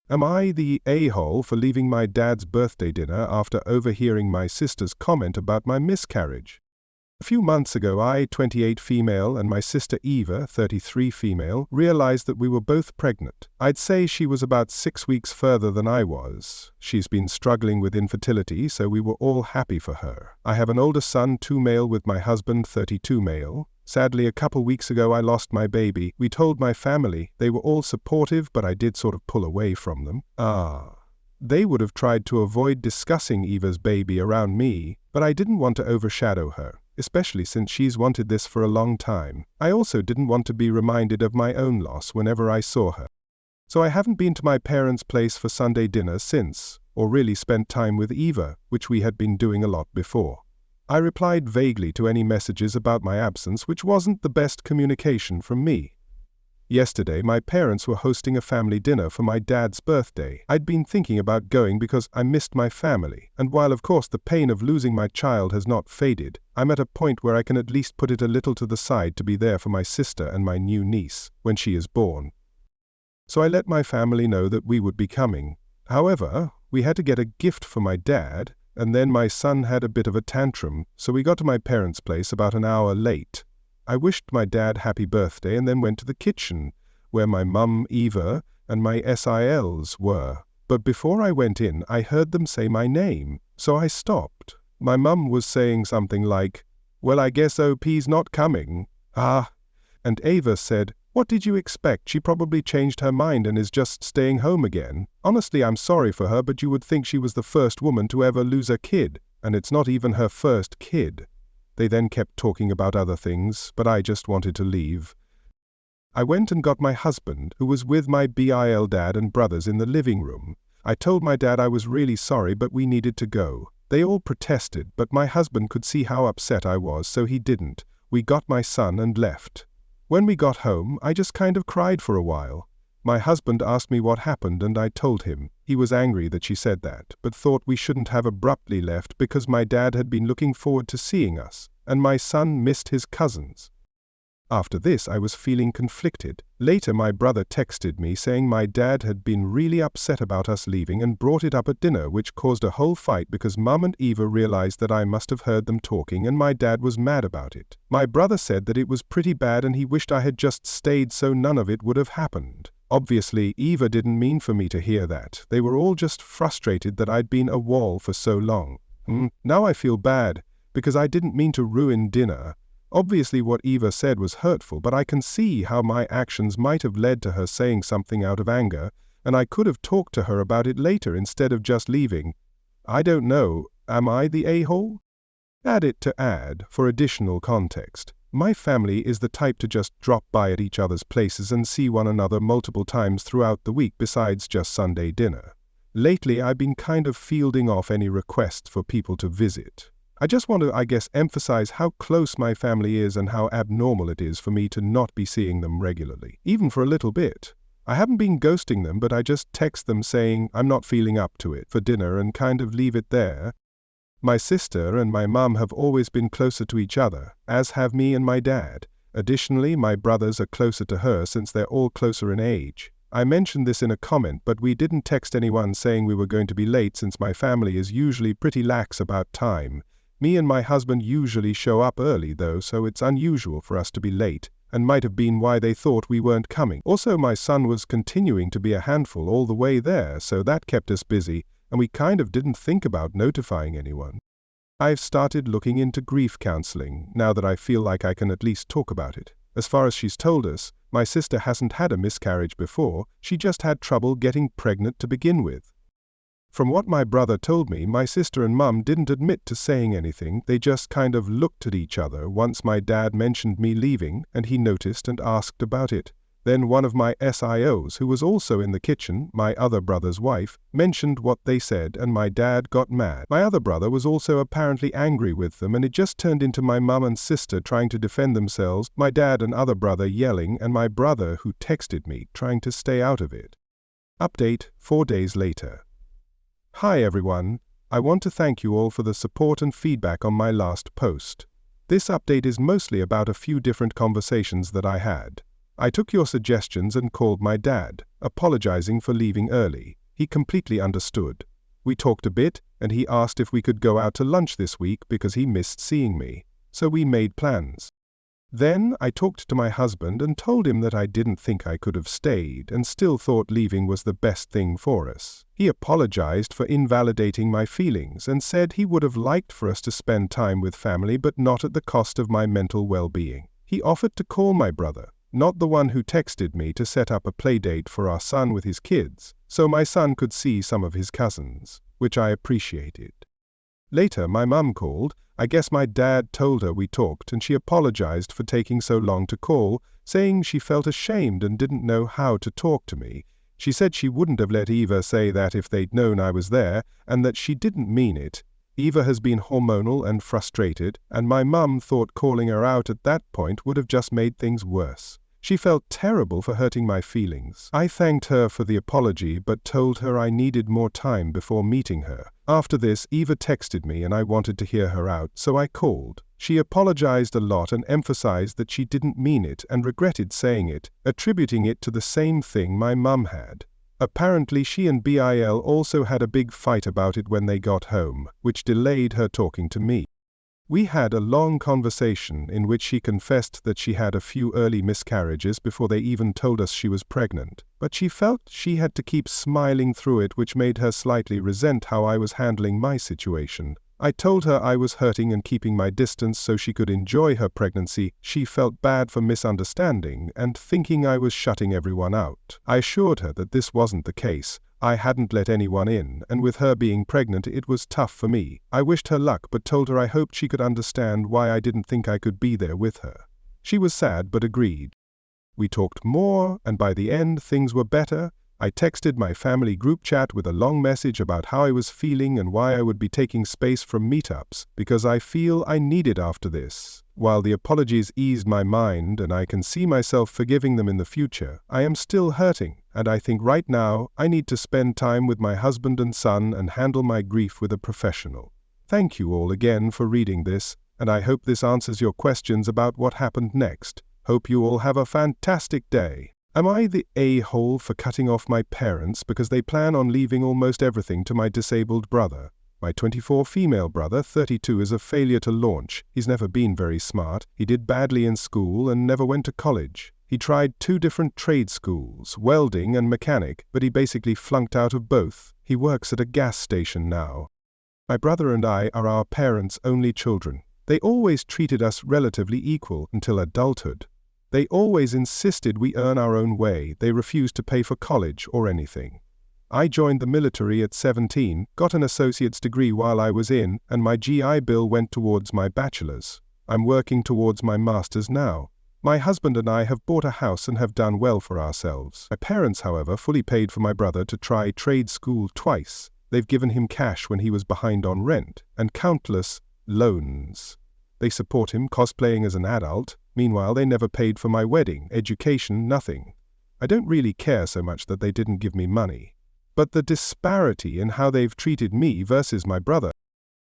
Am I the a-hole for leaving my dad's birthday dinner after overhearing my sister's comment about my miscarriage? A few months ago, I, 28 female, and my sister Eva, 33 female, realized that we were both pregnant. I'd say she was about 6 weeks further than I was. She's been struggling with infertility, so we were all happy for her. I have an older son, 2 male, with my husband, 32 male. Sadly, a couple weeks ago I lost my baby. We told my family. They were all supportive, but I did sort of pull away from them. They would have tried to avoid discussing Eva's baby around me, but I didn't want to overshadow her, especially since she's wanted this for a long time. I also didn't want to be reminded of my own loss whenever I saw her. So I haven't been to my parents' place for Sunday dinner since, or really spent time with Eva, which we had been doing a lot before. I replied vaguely to any messages about my absence, which wasn't the best communication from me. Yesterday, my parents were hosting a family dinner for my dad's birthday. I'd been thinking about going because I missed my family, and while of course the pain of losing my child has not faded, I'm at a point where I can at least put it a little to the side to be there for my sister and my new niece when she is born. So I let my family know that we would be coming. However, we had to get a gift for my dad, and then my son had a bit of a tantrum, so we got to my parents' place about an hour late. I wished my dad happy birthday and then went to the kitchen, where my mum, Eva, and my SILs were. But before I went in, I heard them say my name, so I stopped. My mum was saying something like, "Well, I guess OP's not coming." And Eva said, "What did you expect? She probably changed her mind and is just staying home again. Honestly, I'm sorry for her, but you would think she was the first woman to ever lose a kid, and it's not even her first kid." They then kept talking about other things, but I just wanted to leave. I went and got my husband, who was with my BIL dad and brothers in the living room. I told my dad I was really sorry, but we needed to go. They all protested, but my husband could see how upset I was, so he didn't. We got my son and left. When we got home, I just kind of cried for a while. My husband asked me what happened and I told him. He was angry that she said that, but thought we shouldn't have abruptly left because my dad had been looking forward to seeing us, and my son missed his cousins. After this, I was feeling conflicted. Later, my brother texted me saying my dad had been really upset about us leaving and brought it up at dinner, which caused a whole fight because Mum and Eva realized that I must have heard them talking and my dad was mad about it. My brother said that it was pretty bad and he wished I had just stayed so none of it would have happened. Obviously, Eva didn't mean for me to hear that. They were all just frustrated that I'd been a wall for so long. Now I feel bad, because I didn't mean to ruin dinner. Obviously what Eva said was hurtful, but I can see how my actions might have led to her saying something out of anger, and I could have talked to her about it later instead of just leaving. I don't know, am I the a-hole? Add it to add, for additional context. My family is the type to just drop by at each other's places and see one another multiple times throughout the week besides just Sunday dinner. Lately I've been kind of fielding off any requests for people to visit. I just want to, emphasize how close my family is and how abnormal it is for me to not be seeing them regularly, even for a little bit. I haven't been ghosting them, but I just text them saying I'm not feeling up to it for dinner and kind of leave it there. My sister and my mum have always been closer to each other, as have me and my dad. Additionally, my brothers are closer to her since they're all closer in age. I mentioned this in a comment, but we didn't text anyone saying we were going to be late since my family is usually pretty lax about time. Me and my husband usually show up early though, so it's unusual for us to be late, and might have been why they thought we weren't coming. Also, my son was continuing to be a handful all the way there, so that kept us busy, and we kind of didn't think about notifying anyone. I've started looking into grief counseling, now that I feel like I can at least talk about it. As far as she's told us, my sister hasn't had a miscarriage before, she just had trouble getting pregnant to begin with. From what my brother told me, my sister and mum didn't admit to saying anything, they just kind of looked at each other once my dad mentioned me leaving, and he noticed and asked about it. Then one of my SIOs, who was also in the kitchen, my other brother's wife, mentioned what they said and my dad got mad. My other brother was also apparently angry with them and it just turned into my mum and sister trying to defend themselves, my dad and other brother yelling, and my brother, who texted me, trying to stay out of it. Update 4 days later. Hi everyone, I want to thank you all for the support and feedback on my last post. This update is mostly about a few different conversations that I had. I took your suggestions and called my dad, apologizing for leaving early. He completely understood. We talked a bit, and he asked if we could go out to lunch this week because he missed seeing me. So we made plans. Then I talked to my husband and told him that I didn't think I could have stayed and still thought leaving was the best thing for us. He apologized for invalidating my feelings and said he would have liked for us to spend time with family but not at the cost of my mental well-being. He offered to call my brother, not the one who texted me, to set up a playdate for our son with his kids, so my son could see some of his cousins, which I appreciated. Later, my mum called. I guess my dad told her we talked and she apologized for taking so long to call, saying she felt ashamed and didn't know how to talk to me. She said she wouldn't have let Eva say that if they'd known I was there, and that she didn't mean it. Eva has been hormonal and frustrated, and my mum thought calling her out at that point would have just made things worse. She felt terrible for hurting my feelings. I thanked her for the apology but told her I needed more time before meeting her. After this, Eva texted me and I wanted to hear her out, so I called. She apologized a lot and emphasized that she didn't mean it and regretted saying it, attributing it to the same thing my mum had. Apparently she and Bill also had a big fight about it when they got home, which delayed her talking to me. We had a long conversation in which she confessed that she had a few early miscarriages before they even told us she was pregnant, but she felt she had to keep smiling through it, which made her slightly resent how I was handling my situation. I told her I was hurting and keeping my distance so she could enjoy her pregnancy. She felt bad for misunderstanding and thinking I was shutting everyone out. I assured her that this wasn't the case. I hadn't let anyone in, and with her being pregnant it was tough for me. I wished her luck but told her I hoped she could understand why I didn't think I could be there with her. She was sad but agreed. We talked more, and by the end things were better. I texted my family group chat with a long message about how I was feeling and why I would be taking space from meetups, because I feel I need it after this. While the apologies eased my mind and I can see myself forgiving them in the future, I am still hurting, and I think right now I need to spend time with my husband and son and handle my grief with a professional. Thank you all again for reading this, and I hope this answers your questions about what happened next. Hope you all have a fantastic day. Am I the a-hole for cutting off my parents because they plan on leaving almost everything to my disabled brother? My 24 female brother, 32, is a failure to launch. He's never been very smart. He did badly in school and never went to college. He tried 2 different trade schools, welding and mechanic, but he basically flunked out of both. He works at a gas station now. My brother and I are our parents' only children. They always treated us relatively equal until adulthood. They always insisted we earn our own way. They refused to pay for college or anything. I joined the military at 17, got an associate's degree while I was in, and my GI Bill went towards my bachelor's. I'm working towards my master's now. My husband and I have bought a house and have done well for ourselves. My parents, however, fully paid for my brother to try trade school twice. They've given him cash when he was behind on rent, and countless loans. They support him cosplaying as an adult. Meanwhile, they never paid for my wedding, education, nothing. I don't really care so much that they didn't give me money. But the disparity in how they've treated me versus my brother.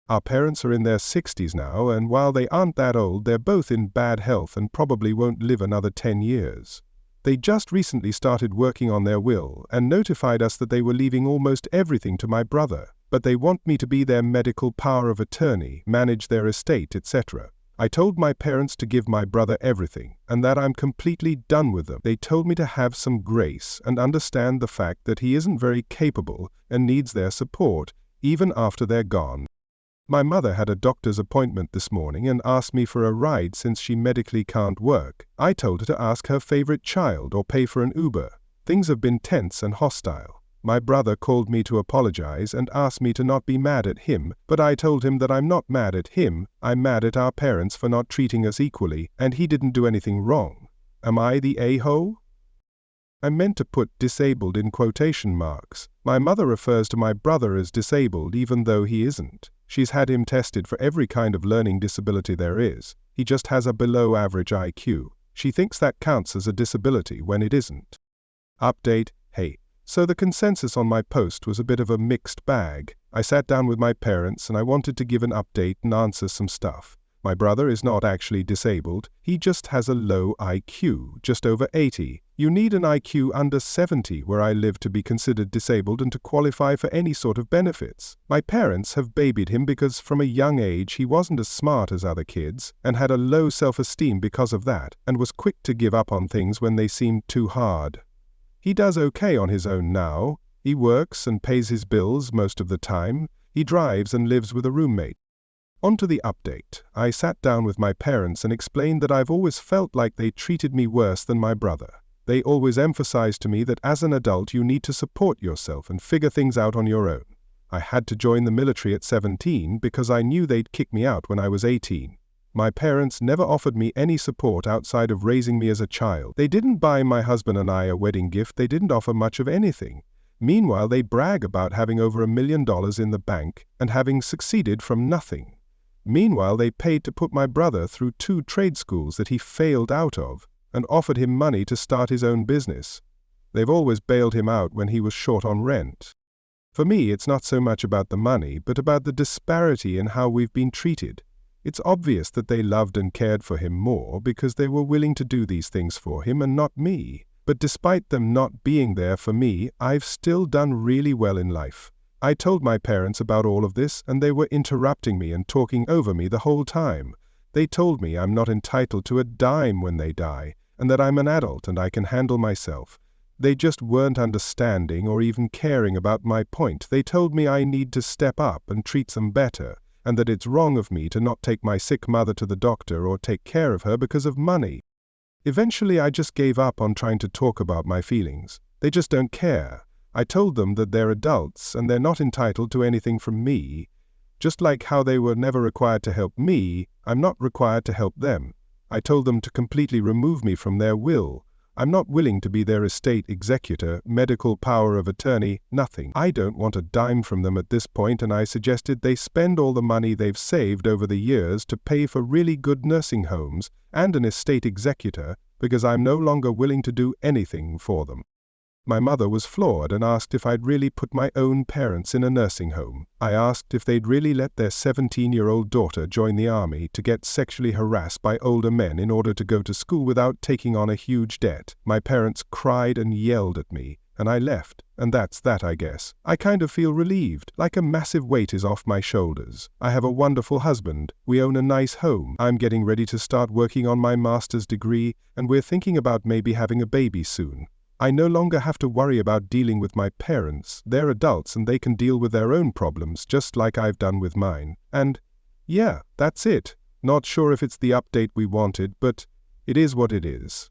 Our parents are in their 60s now, and while they aren't that old, they're both in bad health and probably won't live another 10 years. They just recently started working on their will and notified us that they were leaving almost everything to my brother, but they want me to be their medical power of attorney, manage their estate, etc. I told my parents to give my brother everything, and that I'm completely done with them. They told me to have some grace and understand the fact that he isn't very capable and needs their support, even after they're gone. My mother had a doctor's appointment this morning and asked me for a ride since she medically can't work. I told her to ask her favorite child or pay for an Uber. Things have been tense and hostile. My brother called me to apologize and asked me to not be mad at him, but I told him that I'm not mad at him, I'm mad at our parents for not treating us equally, and he didn't do anything wrong. Am I the a-hole? I meant to put disabled in quotation marks. My mother refers to my brother as disabled even though he isn't. She's had him tested for every kind of learning disability there is. He just has a below average IQ. She thinks that counts as a disability when it isn't. Update, hey. So the consensus on my post was a bit of a mixed bag. I sat down with my parents and I wanted to give an update and answer some stuff. My brother is not actually disabled, he just has a low IQ, just over 80. You need an IQ under 70 where I live to be considered disabled and to qualify for any sort of benefits. My parents have babied him because from a young age he wasn't as smart as other kids and had a low self-esteem because of that and was quick to give up on things when they seemed too hard. He does okay on his own now. He works and pays his bills most of the time. He drives and lives with a roommate. On to the update. I sat down with my parents and explained that I've always felt like they treated me worse than my brother. They always emphasized to me that as an adult you need to support yourself and figure things out on your own. I had to join the military at 17 because I knew they'd kick me out when I was 18. My parents never offered me any support outside of raising me as a child. They didn't buy my husband and I a wedding gift. They didn't offer much of anything. Meanwhile, they brag about having over $1 million in the bank and having succeeded from nothing. Meanwhile, they paid to put my brother through 2 trade schools that he failed out of and offered him money to start his own business. They've always bailed him out when he was short on rent. For me, it's not so much about the money, but about the disparity in how we've been treated. It's obvious that they loved and cared for him more because they were willing to do these things for him and not me. But despite them not being there for me, I've still done really well in life. I told my parents about all of this and they were interrupting me and talking over me the whole time. They told me I'm not entitled to a dime when they die and that I'm an adult and I can handle myself. They just weren't understanding or even caring about my point. They told me I need to step up and treat them better and that it's wrong of me to not take my sick mother to the doctor or take care of her because of money. Eventually I just gave up on trying to talk about my feelings. They just don't care. I told them that they're adults and they're not entitled to anything from me. Just like how they were never required to help me, I'm not required to help them. I told them to completely remove me from their will. I'm not willing to be their estate executor, medical power of attorney, nothing. I don't want a dime from them at this point, and I suggested they spend all the money they've saved over the years to pay for really good nursing homes and an estate executor because I'm no longer willing to do anything for them. My mother was floored and asked if I'd really put my own parents in a nursing home. I asked if they'd really let their 17-year-old daughter join the army to get sexually harassed by older men in order to go to school without taking on a huge debt. My parents cried and yelled at me, and I left. And that's that, I guess. I kind of feel relieved, like a massive weight is off my shoulders. I have a wonderful husband. We own a nice home. I'm getting ready to start working on my master's degree, and we're thinking about maybe having a baby soon. I no longer have to worry about dealing with my parents. They're adults and they can deal with their own problems just like I've done with mine. And yeah, that's it. Not sure if it's the update we wanted, but it is what it is.